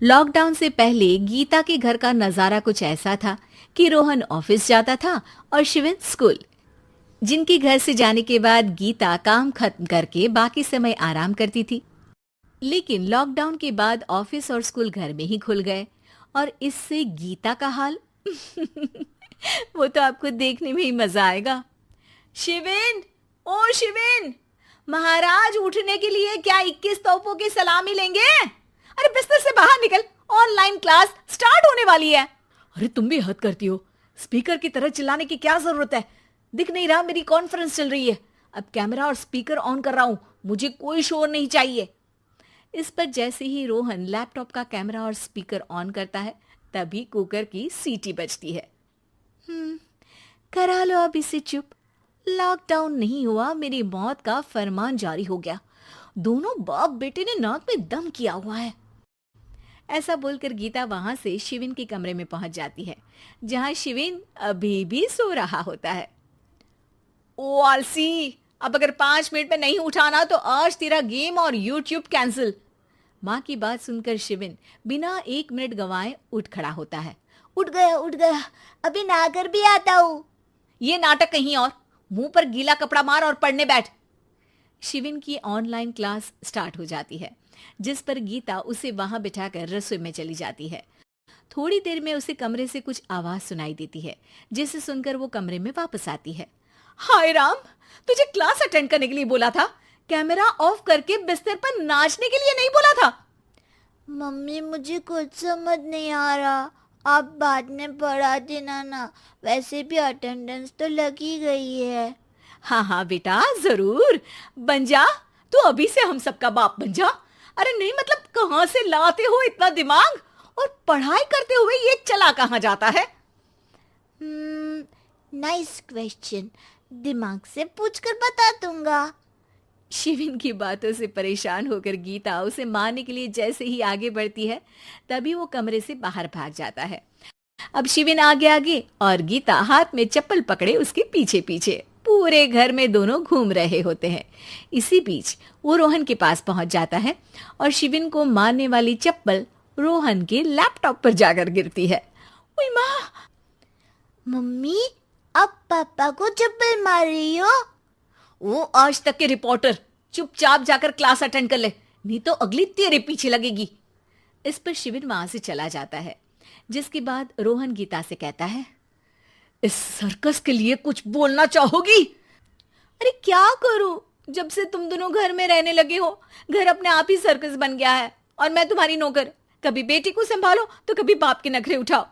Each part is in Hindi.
लॉकडाउन से पहले गीता के घर का नजारा कुछ ऐसा था कि रोहन ऑफिस जाता था और शिविन स्कूल। जिनके घर से जाने के बाद गीता काम खत्म करके बाकी समय आराम करती थी। लेकिन लॉकडाउन के बाद ऑफिस और स्कूल घर में ही खुल गए और इससे गीता का हाल वो तो आपको देखने में ही मजा आएगा। शिविन, ओ शिविन, महाराज उठने के लिए क्या 21 तोपों की सलामी लेंगे? अरे बिस्तर से बाहर निकल, ऑनलाइन क्लास स्टार्ट होने वाली है। अरे तुम भी हद करती हो, स्पीकर की तरह चिल्लाने की क्या जरूरत है? दिख नहीं रहा मेरी कॉन्फ्रेंस चल रही है। अब कैमरा और स्पीकर ऑन कर रहा हूं, मुझे कोई शोर नहीं चाहिए। इस पर जैसे ही रोहन लैपटॉप का कैमरा और स्पीकर ऑन करता है तभी कुकर की सीटी बजती है। करा लो अब इसे चुप। लॉकडाउन नहीं हुआ, मेरी मौत का फरमान जारी हो गया। दोनों बाप बेटे ने नाक में दम किया हुआ है। ऐसा बोलकर गीता वहां से शिविन के कमरे में पहुंच जाती है, जहां शिविन अभी भी सो रहा होता है। ओ आलसी, अब अगर 5 मिनट में नहीं उठाना तो आज तेरा गेम और यूट्यूब कैंसिल। माँ की बात सुनकर शिविन बिना 1 मिनट गंवाए उठ खड़ा होता है। उठ गया, अभी नहाकर भी आता हूँ। ये नाटक कहीं और, मुंह पर गीला कपड़ा मार और पढ़ने बैठ। शिविन की ऑनलाइन क्लास स्टार्ट हो जाती है, जिस पर गीता उसे वहां बिठाकर रसोई में चली जाती है। थोड़ी देर में उसे कमरे से कुछ आवाज सुनाई देती है, जिसे सुनकर वो कमरे में वापस आती है। हाय राम, तुझे क्लास अटेंड करने के लिए बोला था, कैमरा ऑफ करके बिस्तर पर नाचने के लिए नहीं बोला था। मम्मी मुझे कुछ समझ नहीं आ रहा, आप बाद में पढ़ा देना ना, वैसे भी अटेंडेंस तो लगी गई है। हाँ हाँ बेटा, जरूर बन जा, तू अभी से हम सबका बाप बन जा। अरे नहीं मतलब कहाँ से लाते हो इतना दिमाग, और पढ़ाई करते हुए ये चला कहाँ जाता है? नाइस क्वेश्चन, दिमाग से पूछकर बता दूंगा। शिविन की बातों से परेशान होकर गीता उसे मारने के लिए जैसे ही आगे बढ़ती है तभी वो कमरे से बाहर भाग जाता है। अब शिविन आगे आगे और गीता हाथ में चप्पल पकड़े उसके पीछे पीछे पूरे घर में दोनों घूम रहे होते हैं। इसी बीच वो रोहन के पास पहुंच जाता है और शिविन को मारने वाली चप्पल रोहन के लैपटॉप पर जाकर गिरती है। ओए माँ! मम्मी, अब पापा को चप्पल मार रही हो? वो आज तक के रिपोर्टर, चुपचाप जाकर क्लास अटेंड कर ले, नहीं तो अगली तेरे पीछे लगेगी। इस पर शिविन वहां से चला जाता है, जिसके बाद रोहन गीता से कहता है, इस सर्कस के लिए कुछ बोलना चाहोगी? अरे क्या करूं, जब से तुम दोनों घर में रहने लगे हो, घर अपने आप ही सर्कस बन गया है और मैं तुम्हारी नौकर। कभी बेटी को संभालो तो कभी बाप के नखरे उठाओ।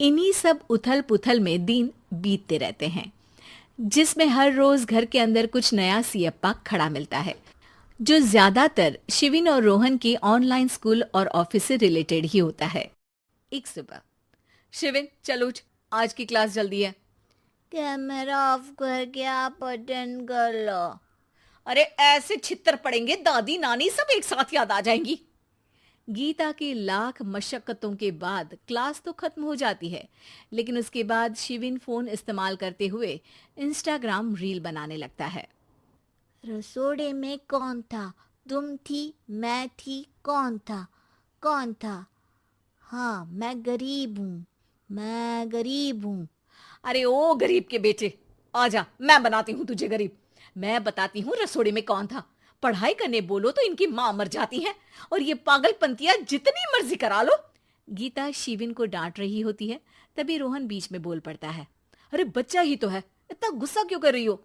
इन्हीं सब उथल पुथल में दिन बीतते रहते हैं, जिसमें हर रोज घर के अंदर कुछ नया सियप्पा खड़ा मिलता है, जो ज्यादातर शिविन और रोहन के ऑनलाइन स्कूल और ऑफिस से रिलेटेड ही होता है। एक सुबह, शिविन चल उठ, आज की क्लास जल्दी है। कैमरा ऑफ करके आप अटेंड कर लो। अरे ऐसे छित्तर पड़ेंगे, दादी नानी सब एक साथ याद आ जाएंगी। गीता की लाख मशक्कतों के बाद क्लास तो खत्म हो जाती है, लेकिन उसके बाद शिविन फोन इस्तेमाल करते हुए इंस्टाग्राम रील बनाने लगता है। रसोड़े में कौन था? तुम थी, मैं थी, कौन था? कौन था? हाँ, मैं गरीब हूँ। अरे ओ गरीब के बेटे, आजा, मैं बनाती हूँ तुझे गरीब। मैं बताती हूँ रसोड़े में कौन था। पढ़ाई करने बोलो तो इनकी माँ मर जाती है, और ये पागलपंतियां जितनी मर्जी करा लो। गीता शिविन को डांट रही होती है, तभी रोहन बीच में बोल पड़ता है। अरे बच्चा ही तो है, इतना गुस्सा क्यों कर रही हो?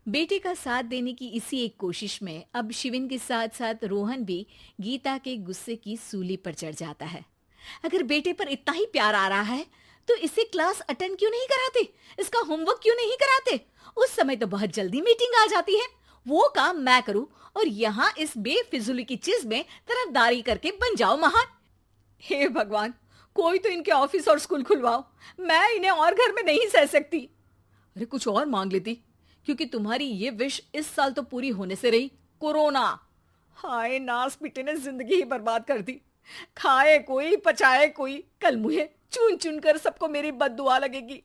बेटे का साथ देने की इसी एक कोशिश में अब शिविन के साथ साथ रोहन भी गीता के गुस्से की सूली पर चढ़ जाता है। अगर बेटे पर इतना ही प्यार आ रहा है तो इसे क्लास अटेंड क्यों नहीं कराते, इसका होमवर्क क्यों नहीं कराते? उस समय तो बहुत जल्दी मीटिंग आ जाती है, वो काम मैं करूं और यहाँ इस बेफिजुली की चीज में तरफदारी करके बन जाओ महान। हे भगवान, कोई तो इनके ऑफिस और स्कूल खुलवाओ, मैं इन्हें और घर में नहीं सह सकती। अरे कुछ और मांग लेती, क्योंकि तुम्हारी ये विश इस साल तो पूरी होने से रही, कोरोना। हाय नास पिटे ने जिंदगी ही बर्बाद कर दी। खाए कोई पचाए कोई, कल मुझे चुन चुन कर सबको मेरी बद्दुआ लगेगी।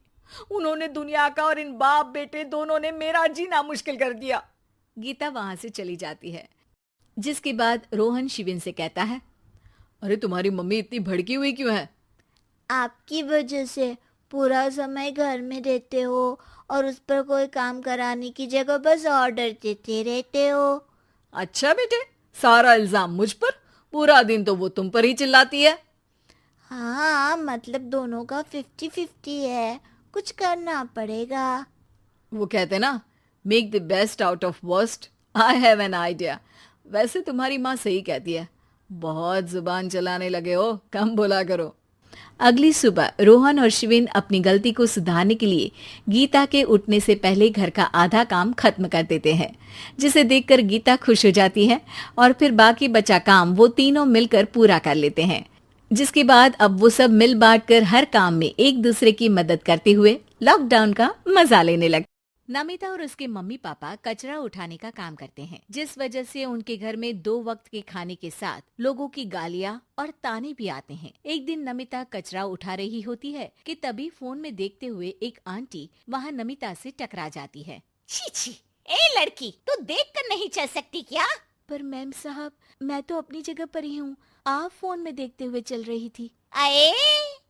उन्होंने दुनिया का और इन बाप बेटे दोनों ने मेरा जीना मुश्किल कर दिया। गीता वहां से चली जाती है, जिसके बाद रोहन शिविन से कहता है, अरे तुम्हारी मम्मी इतनी भड़की हुई क्यों है? आपकी वजह से पूरा समय घर में रहते हो और उस पर कोई काम कराने की जगह बस ऑर्डर देते रहते हो। अच्छा बेटे, सारा इल्जाम मुझ पर? पूरा दिन तो वो तुम पर ही चिल्लाती है। हाँ, मतलब दोनों का 50-50 है, कुछ करना पड़ेगा। वो कहते ना, make the best out of worst. I have an idea. वैसे तुम्हारी माँ सही कहती है, बहुत जुबान चलाने लगे हो, कम बोला करो। अगली सुबह रोहन और शिविन अपनी गलती को सुधारने के लिए गीता के उठने से पहले घर का आधा काम खत्म कर देते हैं, जिसे देखकर गीता खुश हो जाती है और फिर बाकी बचा काम वो तीनों मिलकर पूरा कर लेते हैं। जिसके बाद अब वो सब मिल बांट कर हर काम में एक दूसरे की मदद करते हुए लॉकडाउन का मजा लेने लगते। नमिता और उसके मम्मी पापा कचरा उठाने का काम करते हैं, जिस वजह से उनके घर में 2 वक्त के खाने के साथ लोगों की गालियां और ताने भी आते हैं। एक दिन नमिता कचरा उठा रही होती है कि तभी फोन में देखते हुए एक आंटी वहां नमिता से टकरा जाती है। छी छी, ए लड़की, तू देख कर नहीं चल सकती क्या? पर मैम साहब, मैं तो अपनी जगह पर ही हूँ, आप फोन में देखते हुए चल रही थी। अरे,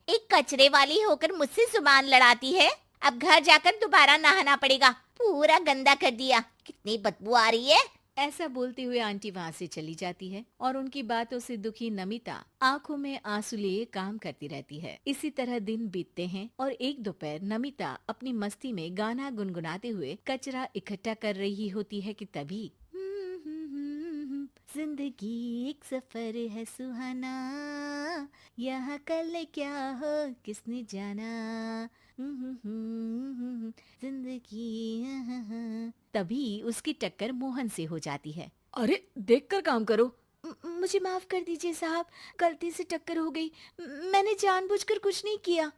एक कचरे वाली होकर मुझसे जुबान लड़ाती है। अब घर जाकर दोबारा नहाना पड़ेगा, पूरा गंदा कर दिया, कितनी बदबू आ रही है। ऐसा बोलते हुए आंटी वहाँ से चली जाती है और उनकी बातों से दुखी नमिता आंखों में आंसू लिए काम करती रहती है। इसी तरह दिन बीतते हैं और एक दोपहर नमिता अपनी मस्ती में गाना गुनगुनाते हुए कचरा इकट्ठा कर रही होती है कि तभी जिंदगी एक सफर है सुहाना, यहाँ कल क्या हो किसने जाना, जिंदगी। तभी उसकी टक्कर मोहन से हो जाती है। अरे देखकर काम करो। मुझे माफ कर दीजिए साहब, गलती से टक्कर हो गई, मैंने जानबूझकर कुछ नहीं किया।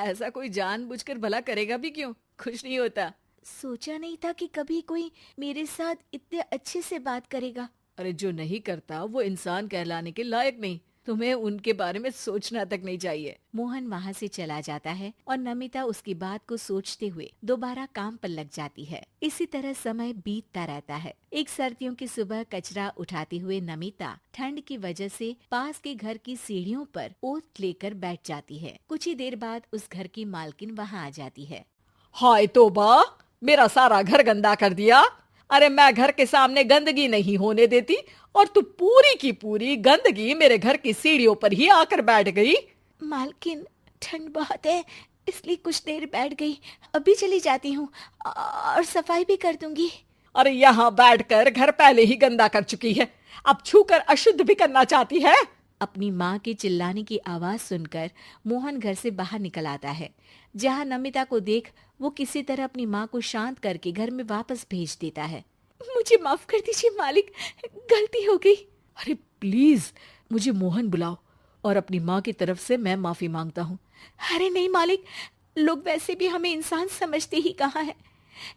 ऐसा कोई जानबूझकर भला करेगा भी क्यों, कुछ नहीं होता। सोचा नहीं था कि कभी कोई मेरे साथ इतने अच्छे से बात करेगा। अरे जो नहीं करता वो इंसान कहलाने के लायक नहीं, तुम्हें उनके बारे में सोचना तक नहीं चाहिए। मोहन वहाँ से चला जाता है और नमिता उसकी बात को सोचते हुए दोबारा काम पर लग जाती है। इसी तरह समय बीतता रहता है। एक सर्दियों की सुबह कचरा उठाते हुए नमिता ठंड की वजह से पास के घर की सीढ़ियों पर ओत लेकर बैठ जाती है। कुछ ही देर बाद उस घर की मालकिन वहाँ आ जाती है। हाय तौबा, मेरा सारा घर गंदा कर दिया। अरे मैं घर के सामने गंदगी नहीं होने देती और तू पूरी की पूरी गंदगी मेरे घर की सीढ़ियों पर ही आकर बैठ गई। मालकिन, ठंड बहुत है इसलिए कुछ देर बैठ गई, अभी चली जाती हूँ और सफाई भी कर दूंगी। अरे यहाँ बैठकर घर पहले ही गंदा कर चुकी है, अब छूकर अशुद्ध भी करना चाहती है। अपनी माँ के चिल्लाने की आवाज सुनकर मोहन घर से बाहर निकल आता है, जहाँ नमिता को देख वो किसी तरह अपनी माँ को शांत करके घर में वापस भेज देता है। मुझे माफ कर दीजिए मालिक, गलती हो गई। अरे प्लीज मुझे मोहन बुलाओ और अपनी माँ की तरफ से मैं माफी मांगता हूँ। अरे नहीं मालिक, लोग वैसे भी हमें इंसान समझते ही कहाँ है,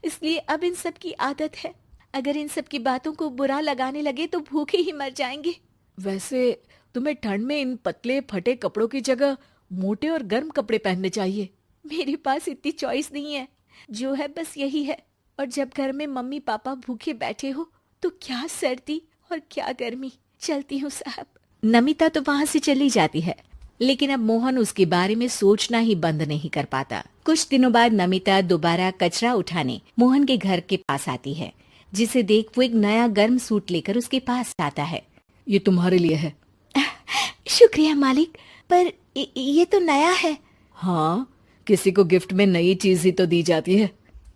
इसलिए अब इन सब की आदत है। अगर इन सब की बातों को बुरा लगाने लगे तो भूखे ही मर जाएंगे। वैसे तुम्हें ठंड में इन पतले फटे कपड़ों की जगह मोटे और गर्म कपड़े पहनने चाहिए। मेरे पास इतनी चॉइस नहीं है, जो है बस यही है। और जब घर में मम्मी पापा भूखे बैठे हो तो क्या सर्दी और क्या गर्मी। चलती हूँ साहब। नमिता तो वहाँ से चली जाती है, लेकिन अब मोहन उसके बारे में सोचना ही बंद नहीं कर पाता। कुछ दिनों बाद नमिता दोबारा कचरा उठाने मोहन के घर के पास आती है, जिसे देख वो एक नया गर्म सूट लेकर उसके पास आता है। ये तुम्हारे लिए है। शुक्रिया मालिक, पर ये तो नया है। हाँ, किसी को गिफ्ट में नई चीज ही तो दी जाती है।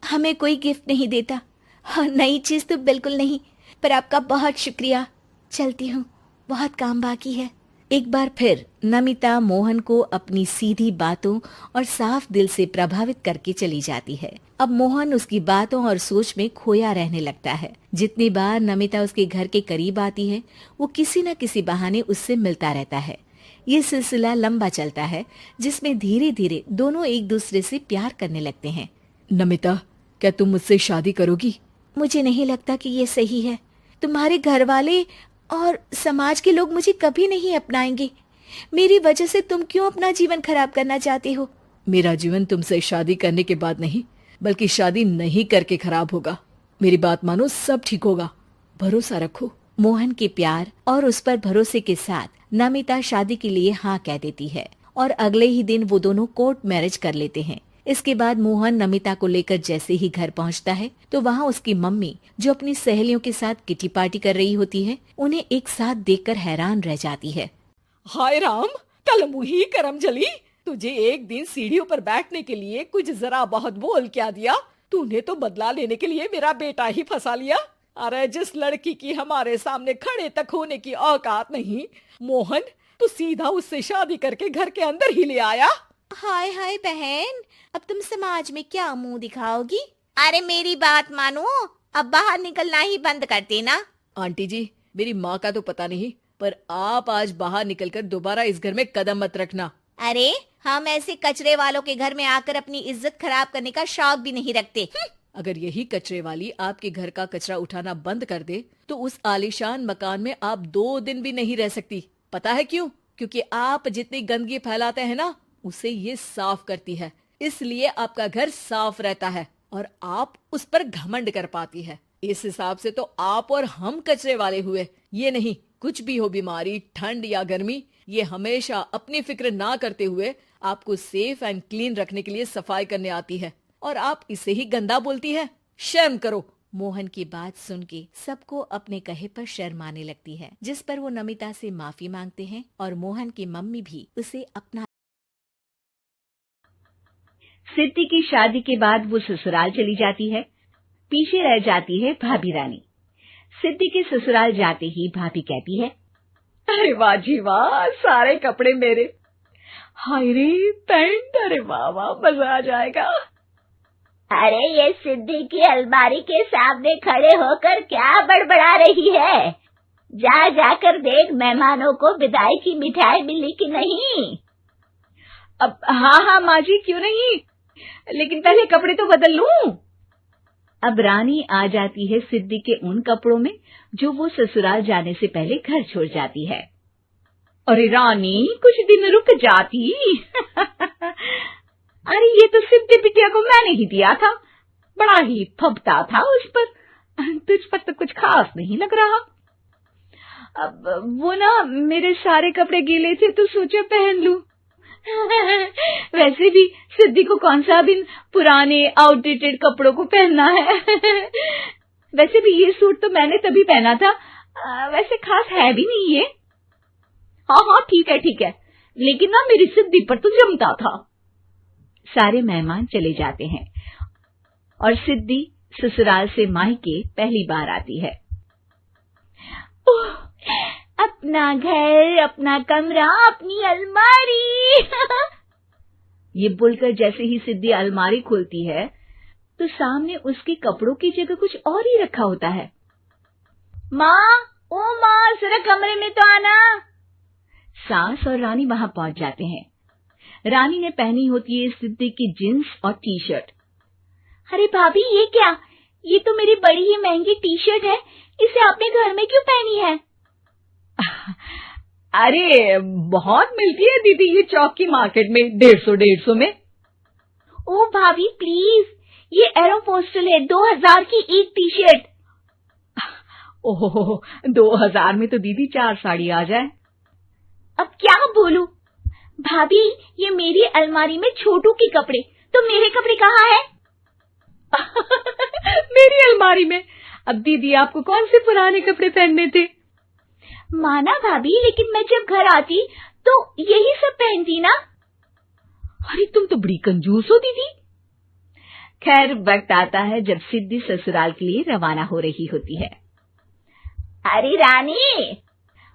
हमें कोई गिफ्ट नहीं देता। हाँ, नई चीज तो बिल्कुल नहीं, पर आपका बहुत शुक्रिया। चलती हूँ, बहुत काम बाकी है। एक बार फिर नमिता मोहन को अपनी सीधी बातों और साफ दिल से प्रभावित करके चली जाती है। अब मोहन उसकी बातों और सोच में खोया रहने लगता है। जितनी बार नमिता उसके घर के करीब आती है, वो किसी न किसी बहाने उससे मिलता रहता है। ये सिलसिला लंबा चलता है, जिसमें धीरे धीरे दोनों एक दूसरे से प्यार करने लगते हैं। नमिता, क्या तुम मुझसे शादी करोगी? मुझे नहीं लगता कि ये सही है। तुम्हारे घर वाले और समाज के लोग मुझे कभी नहीं अपनाएंगे। मेरी वजह से तुम क्यों अपना जीवन खराब करना चाहते हो? मेरा जीवन तुमसे शादी करने के बाद नहीं, बल्कि शादी नहीं करके खराब होगा। मेरी बात मानो, सब ठीक होगा, भरोसा रखो। मोहन के प्यार और उस पर भरोसे के साथ नमिता शादी के लिए हाँ कह देती है और अगले ही दिन वो दोनों कोर्ट मैरिज कर लेते हैं। इसके बाद मोहन नमिता को लेकर जैसे ही घर पहुंचता है तो वहाँ उसकी मम्मी, जो अपनी सहेलियों के साथ किटी पार्टी कर रही होती है, उन्हें एक साथ देखकर हैरान रह जाती है। हाय राम, कल मुही करम जली, तुझे एक दिन सीढ़ियों पर बैठने के लिए कुछ जरा बहुत बोल क्या दिया। तूने तो बदला लेने के लिए मेरा बेटा ही फंसा लिया। अरे जिस लड़की की हमारे सामने खड़े तक होने की औकात नहीं, मोहन तू सीधा उससे शादी करके घर के अंदर ही ले आया। हाय हाय बहन, अब तुम समाज में क्या मुंह दिखाओगी? अरे मेरी बात मानो, अब बाहर निकलना ही बंद कर देना। आंटी जी, मेरी माँ का तो पता नहीं, पर आप आज बाहर निकलकर दोबारा इस घर में कदम मत रखना। अरे हम ऐसे कचरे वालों के घर में आकर अपनी इज्जत खराब करने का शौक भी नहीं रखते। अगर यही कचरे वाली आपके घर का कचरा उठाना बंद कर दे तो उस आलीशान मकान में आप 2 दिन भी नहीं रह सकती। पता है क्यों? क्योंकि आप जितनी गंदगी फैलाते हैं ना, उसे ये साफ करती है, इसलिए आपका घर साफ रहता है और आप उस पर घमंड कर पाती है। इस हिसाब से तो आप और हम कचरे वाले हुए। ये नहीं, कुछ भी हो, बीमारी, ठंड या गर्मी, ये हमेशा अपनी फिक्र ना करते हुए आपको सेफ एंड क्लीन रखने के लिए सफाई करने आती है और आप इसे ही गंदा बोलती है। शर्म करो। मोहन की बात सुन के सबको अपने कहे पर शर्म आने लगती है, जिस पर वो नमिता से माफी मांगते हैं और मोहन की मम्मी भी उसे अपना। सिद्धि की शादी के बाद वो ससुराल चली जाती है। पीछे रह जाती है भाभी रानी। सिद्धि के ससुराल जाते ही भाभी कहती है, अरे वाह जी वाह, सारे कपड़े मेरे। हाय रे पैंट, अरे वाह वाह, मजा आ जाएगा। अरे ये सिद्धि की अलमारी के सामने खड़े होकर क्या बड़बड़ा रही है? जा जाकर देख मेहमानों को विदाई की मिठाई मिली कि नहीं। अब हाँ माँ जी, क्यों नहीं, लेकिन पहले कपड़े तो बदल लूं। अब रानी आ जाती है सिद्धि के उन कपड़ों में जो वो ससुराल जाने से पहले घर छोड़ जाती है। अरे रानी, कुछ दिन रुक जाती। अरे ये तो सिद्धि बिटिया को मैंने ही दिया था, बड़ा ही फबता था उस पर, तुझ पर तो कुछ खास नहीं लग रहा। अब वो ना, मेरे सारे कपड़े गीले थे तो सोचा पहन लूं। वैसे भी सिद्धि को कौन सा दिन पुराने आउटडेटेड कपड़ों को पहनना है। वैसे भी ये सूट तो मैंने तभी पहना था, वैसे खास है भी नहीं ये। हाँ ठीक है, लेकिन ना मेरी सिद्धि पर तो जमता था। सारे मेहमान चले जाते हैं और सिद्धि ससुराल से मायके पहली बार आती है। अपना घर, अपना कमरा, अपनी अलमारी। ये बोलकर जैसे ही सिद्धि अलमारी खोलती है तो सामने उसके कपड़ों की जगह कुछ और ही रखा होता है। माँ, ओ माँ, जरा कमरे में तो आना। सास और रानी वहां पहुंच जाते हैं। रानी ने पहनी होती है सिद्धि की जींस और टी शर्ट। अरे भाभी, ये क्या? ये तो मेरी बड़ी ही महंगी टी शर्ट है, इसे आपने घर में क्यों पहनी है? अरे बहुत मिलती है दीदी ये चौक की मार्केट में, 150 में। ओ भाभी प्लीज, ये एरोपोस्टल है, 2000 की एक टी शर्ट। ओह, 2000 में तो दीदी 4 साड़ी आ जाए। अब क्या बोलूं? भाभी, ये मेरी अलमारी में छोटू के कपड़े, तो मेरे कपड़े कहाँ हैं? मेरी अलमारी में? अब दीदी आपको कौन से पुराने कपड़े पहनने थे? माना भाभी, लेकिन मैं जब घर आती तो यही सब पहनती ना। अरे तुम तो बड़ी कंजूस हो दीदी। खैर, वक्त आता है जब सिद्धि ससुराल के लिए रवाना हो रही होती है। अरे रानी,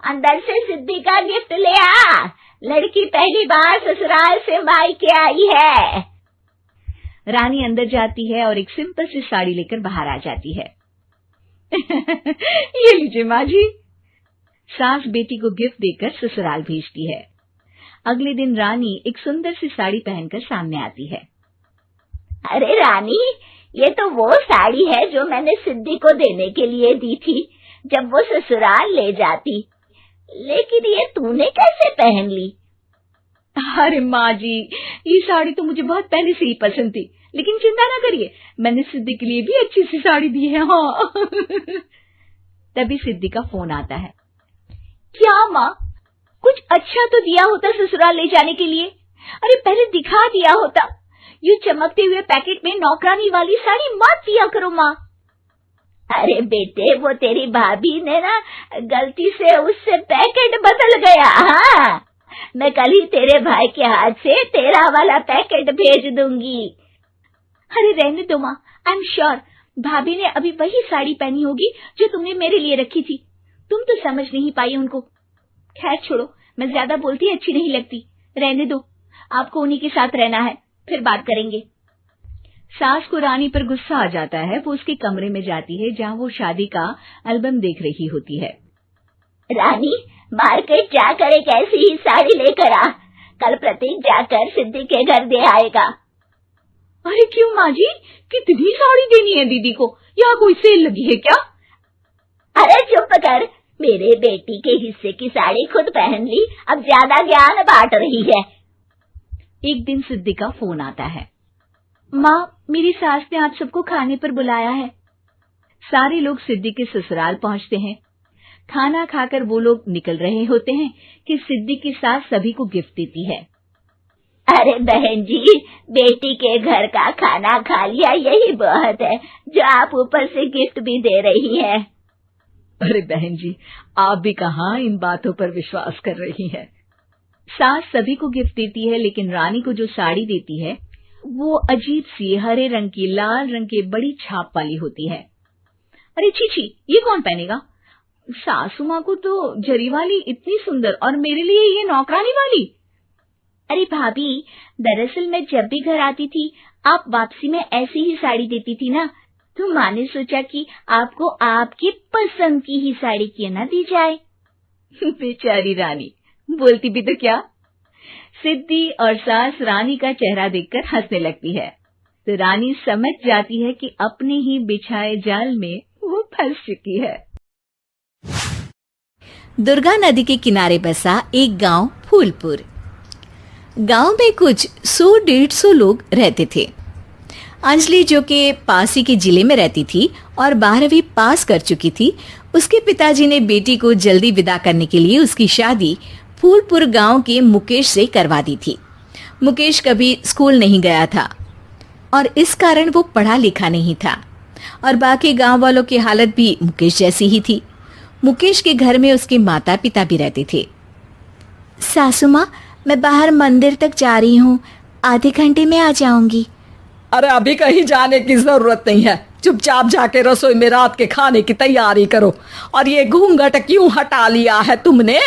अंदर से सिद्धि का गिफ्ट ले आ, लड़की पहली बार ससुराल से मायके आई है। रानी अंदर जाती है और एक सिंपल सी साड़ी लेकर बाहर आ जाती है। ये लीजिए माँ जी। सास बेटी को गिफ्ट देकर ससुराल भेजती है। अगले दिन रानी एक सुंदर सी साड़ी पहनकर सामने आती है। अरे रानी, ये तो वो साड़ी है जो मैंने सिद्धि को देने के लिए दी थी जब वो ससुराल ले जाती, लेकिन ये तूने कैसे पहन ली? अरे माँ जी, ये साड़ी तो मुझे बहुत पहले से ही पसंद थी, लेकिन चिंता ना करिए, मैंने सिद्धि के लिए भी अच्छी सी साड़ी दी है। हाँ। तभी सिद्धि का फोन आता है। क्या माँ, कुछ अच्छा तो दिया होता ससुराल ले जाने के लिए। अरे पहले दिखा दिया होता। यूं चमकते हुए पैकेट में नौकरानी वाली साड़ी मत दिया करो माँ। अरे बेटे, वो तेरी भाभी ने ना गलती से उससे पैकेट बदल गया। हाँ, मैं कल ही तेरे भाई के हाथ से तेरा वाला पैकेट भेज दूंगी। अरे रहने दो माँ, आई एम श्योर भाभी ने अभी वही साड़ी पहनी होगी जो तुमने मेरे लिए रखी थी। तुम तो समझ नहीं पाई उनको। खैर छोड़ो, मैं ज्यादा बोलती अच्छी नहीं लगती। रहने दो, आपको उन्हीं के साथ रहना है, फिर बात करेंगे। सास को रानी पर गुस्सा आ जाता है। वो उसके कमरे में जाती है जहाँ वो शादी का एल्बम देख रही होती है। रानी, मार्केट जाकर एक ऐसी ही साड़ी लेकर आ। कल प्रतीक जाकर सिद्धि के घर दे आएगा। अरे क्यों माँ जी, कितनी साड़ी देनी है दीदी को? यहाँ कोई सेल लगी है क्या? अरे चुप कर, मेरे बेटी के हिस्से की साड़ी खुद पहन ली, अब ज्यादा ज्ञान बांट रही है। एक दिन सिद्धि का फोन आता है। माँ, मेरी सास ने आप सबको खाने पर बुलाया है। सारे लोग सिद्धि के ससुराल पहुंचते हैं। खाना खाकर वो लोग निकल रहे होते हैं कि सिद्धि की सास सभी को गिफ्ट देती है। अरे बहन जी, बेटी के घर का खाना खा लिया, यही बहुत है, जो आप ऊपर से गिफ्ट भी दे रही है। अरे बहन जी, आप भी कहाँ इन बातों पर विश्वास कर रही हैं। सास सभी को गिफ्ट देती है, लेकिन रानी को जो साड़ी देती है वो अजीब सी हरे रंग की लाल रंग की बड़ी छाप वाली होती है। अरे छी, ये कौन पहनेगा? सासू माँ को तो जरी वाली इतनी सुंदर, और मेरे लिए ये नौकरानी वाली। अरे भाभी, दरअसल मैं जब भी घर आती थी आप वापसी में ऐसी ही साड़ी देती थी ना, तो माँ ने सोचा कि आपको आपकी पसंद की ही साड़ी क्यों ना दी जाए। बेचारी रानी, बोलती भी तो क्या। सिद्धि और सास रानी का चेहरा देखकर हंसने लगती है, तो रानी समझ जाती है कि अपने ही बिछाए जाल में वो फंस चुकी है। दुर्गा नदी के किनारे बसा एक गांव फूलपुर। गांव में कुछ 100-150 लोग रहते थे। अंजलि, जो कि पास ही के जिले में रहती थी और 12वीं पास कर चुकी थी, उसके पिताजी ने बेटी को जल्दी विदा करने के लिए उसकी शादी फूलपुर गांव के मुकेश से करवा दी थी। मुकेश कभी स्कूल नहीं गया था और इस कारण वो पढ़ा लिखा नहीं था, और बाकी गांव वालों की हालत भी मुकेश जैसी ही थी। मुकेश के घर में उसके माता पिता भी रहते थे। सासू माँ, मैं बाहर मंदिर तक जा रही हूँ, आधे घंटे में आ जाऊंगी। अरे अभी कहीं जाने की जरूरत नहीं है, चुपचाप जाके रसोई में रात के खाने की तैयारी करो। और ये घूंघट क्यों हटा लिया है तुमने?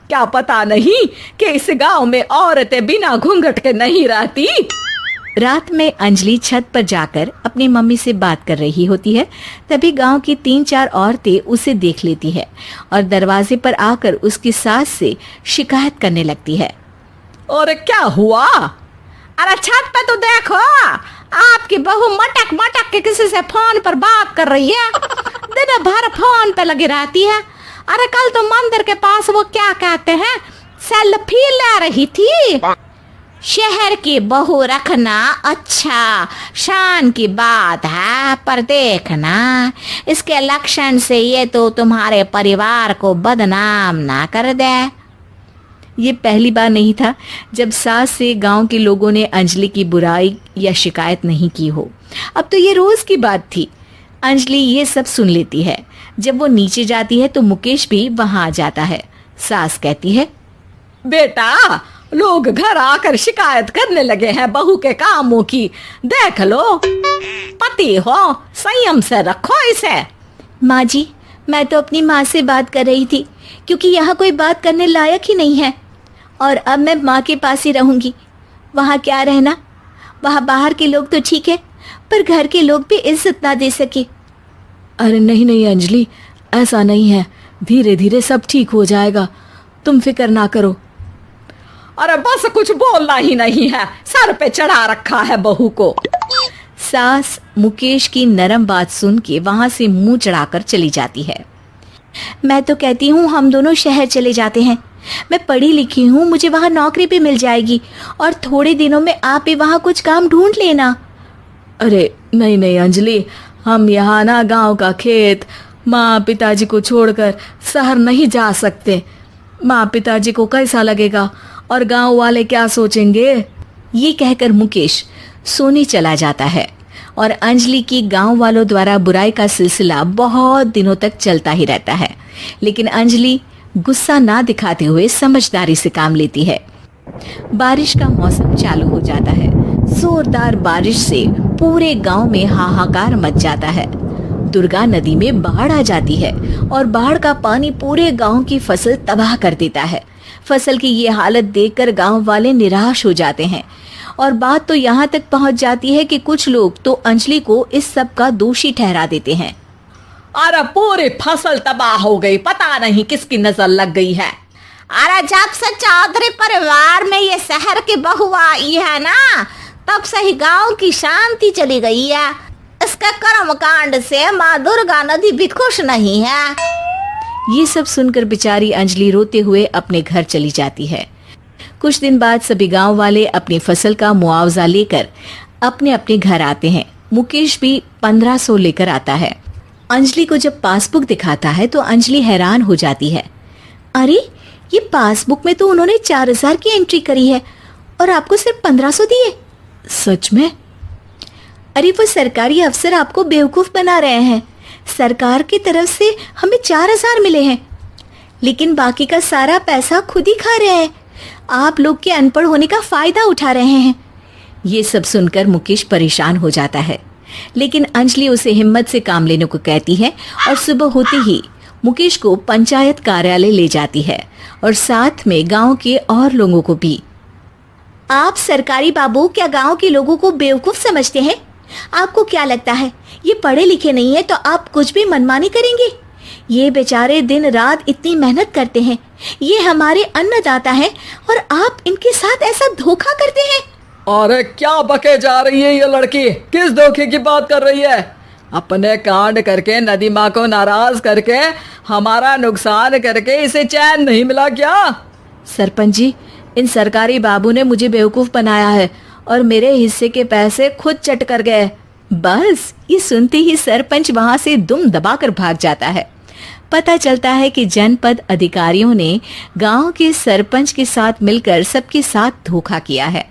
क्या पता नहीं कि इस गांव में औरतें बिना घूंघट के नहीं रहती? रात में अंजलि छत पर जाकर अपनी मम्मी से बात कर रही होती है। तभी गांव की 3-4 औरतें उसे देख लेती है और दरवाजे पर आकर उसकी सास से शिकायत करने लगती है। और क्या हुआ? अरे छत पे तो देखो, आपकी बहू मटक मटक के किसी से फोन पर बात कर रही है, दिन भर फोन पे लगी रहती है। अरे कल तो मंदिर के पास वो क्या कहते हैं, सेल्फी ले रही थी। शहर की बहू रखना अच्छा शान की बात है, पर देखना इसके लक्षण से ये तो तुम्हारे परिवार को बदनाम ना कर दे। ये पहली बार नहीं था जब सास से गांव के लोगों ने अंजलि की बुराई या शिकायत नहीं की हो। अब तो ये रोज की बात थी। अंजलि ये सब सुन लेती है। जब वो नीचे जाती है तो मुकेश भी वहां आ जाता है। सास कहती है, बेटा, लोग घर आकर शिकायत करने लगे हैं बहू के कामों की, देख लो। पति हो, संयम से रखो इसे। माँ जी, मैं तो अपनी माँ से बात कर रही थी, क्योंकि यहाँ कोई बात करने लायक ही नहीं है, और अब मैं माँ के पास ही रहूंगी। वहाँ क्या रहना, वहाँ बाहर के लोग तो ठीक है, पर घर के लोग भी इज्जत ना दे सके। अरे नहीं नहीं अंजलि, ऐसा नहीं है, धीरे धीरे सब ठीक हो जाएगा, तुम फिक्र ना करो। अरे बस कुछ बोलना ही नहीं है, सर पे चढ़ा रखा है बहू को। सास मुकेश की नरम बात सुन के वहां से मुंह चढ़ाकर चली जाती है। मैं तो कहती हूँ हम दोनों शहर चले जाते हैं। मैं पढ़ी लिखी हूँ, मुझे वहाँ नौकरी भी मिल जाएगी, और थोड़े दिनों में आप भी वहाँ कुछ काम ढूंढ लेना। अरे नहीं नहीं अंजलि, हम यहाँ ना गांव का खेत, माँ पिताजी को छोड़कर शहर नहीं जा सकते। माँ पिताजी को कैसा लगेगा और गांव वाले क्या सोचेंगे। ये कहकर मुकेश सोने चला जाता है और अंजलि की गांव वालों द्वारा बुराई का सिलसिला बहुत दिनों तक चलता ही रहता है। लेकिन अंजलि गुस्सा ना दिखाते हुए समझदारी से काम लेती है। बारिश का मौसम चालू हो जाता है। जोरदार बारिश से पूरे गांव में हाहाकार मच जाता है। दुर्गा नदी में बाढ़ आ जाती है और बाढ़ का पानी पूरे गांव की फसल तबाह कर देता है। फसल की ये हालत देखकर गांव वाले निराश हो जाते हैं और बात तो यहाँ तक पहुँच जाती है कि कुछ लोग तो अंजलि को इस सब का दोषी ठहरा देते हैं। अरे पूरी फसल तबाह हो गई, पता नहीं किसकी नजर लग गई है। अरे जब से चौधरी परिवार में ये शहर की बहू आई है ना, तब से ही गांव की शांति चली गई है। इसके कर्म कांड से माँ दुर्गा नदी भी खुश नहीं है। ये सब सुनकर बेचारी अंजलि रोते हुए अपने घर चली जाती है। कुछ दिन बाद सभी गांव वाले अपनी फसल का मुआवजा लेकर अपने अपने घर आते हैं। मुकेश भी 1500 लेकर आता है। अंजलि को जब पासबुक दिखाता है तो अंजलि हैरान हो जाती है। अरे ये पासबुक में तो उन्होंने 4000 की एंट्री करी है और आपको सिर्फ 1500 दिए। सच में? अरे वो सरकारी अफसर आपको बेवकूफ बना रहे हैं। सरकार की तरफ से हमें 4000 मिले हैं, लेकिन बाकी का सारा पैसा खुद ही खा रहे हैं। आप लोग के अनपढ़ होने का फायदा उठा रहे हैं। ये सब सुनकर मुकेश परेशान हो जाता है, लेकिन अंजलि उसे हिम्मत से काम लेने को कहती है और सुबह होते ही मुकेश को पंचायत कार्यालय ले जाती है और साथ में गांव के और लोगों को भी। आप सरकारी बाबू क्या गांव के लोगों को बेवकूफ समझते हैं? आपको क्या लगता है ये पढ़े लिखे नहीं है तो आप कुछ भी मनमानी करेंगे? ये बेचारे दिन रात इतनी मेहनत करते हैं, ये हमारे अन्नदाता हैं और आप इनके साथ ऐसा धोखा करते हैं। अरे क्या बके जा रही है ये लड़की, किस धोखे की बात कर रही है? अपने कांड करके नदी माँ को नाराज करके हमारा नुकसान करके इसे चैन नहीं मिला क्या? सरपंच जी, इन सरकारी बाबू ने मुझे बेवकूफ बनाया है और मेरे हिस्से के पैसे खुद चट कर गए। बस ये सुनते ही सरपंच वहां से दुम दबाकर भाग जाता है। पता चलता है कि जनपद अधिकारियों ने गांव के सरपंच के साथ मिलकर सबके साथ धोखा किया है।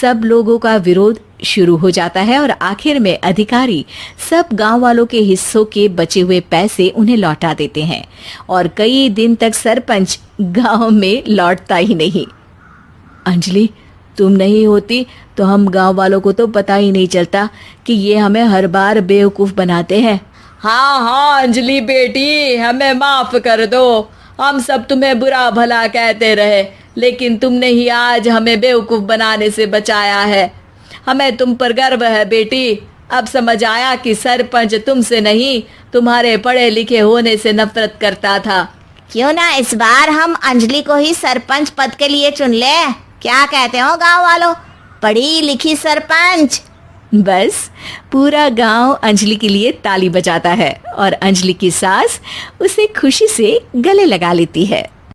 सब लोगों का विरोध शुरू हो जाता है और आखिर में अधिकारी सब गांव वालों के हिस्सों के बचे हुए पैसे उन्हें लौटा देते हैं और कई दिन तक सरपंच गांव में लौटता ही नहीं। अंजलि, तुम नहीं होती तो हम गांव वालों को तो पता ही नहीं चलता कि ये हमें हर बार बेवकूफ बनाते हैं। हाँ हाँ अंजलि बेटी, हमें माफ कर दो। हम सब तुम्हें बुरा भला कहते रहे, लेकिन तुमने ही आज हमें बेवकूफ बनाने से बचाया है। हमें तुम पर गर्व है बेटी। अब समझ आया कि सरपंच तुमसे नहीं, तुम्हारे पढ़े लिखे होने से नफरत करता था। क्यों ना इस बार हम अंजलि को ही सरपंच पद के लिए चुन ले? क्या कहते हो गांव वालों? पढ़ी लिखी सरपंच। बस पूरा गांव अंजलि के लिए ताली बजाता है और अंजलि की सास उसे खुशी से गले लगा लेती है।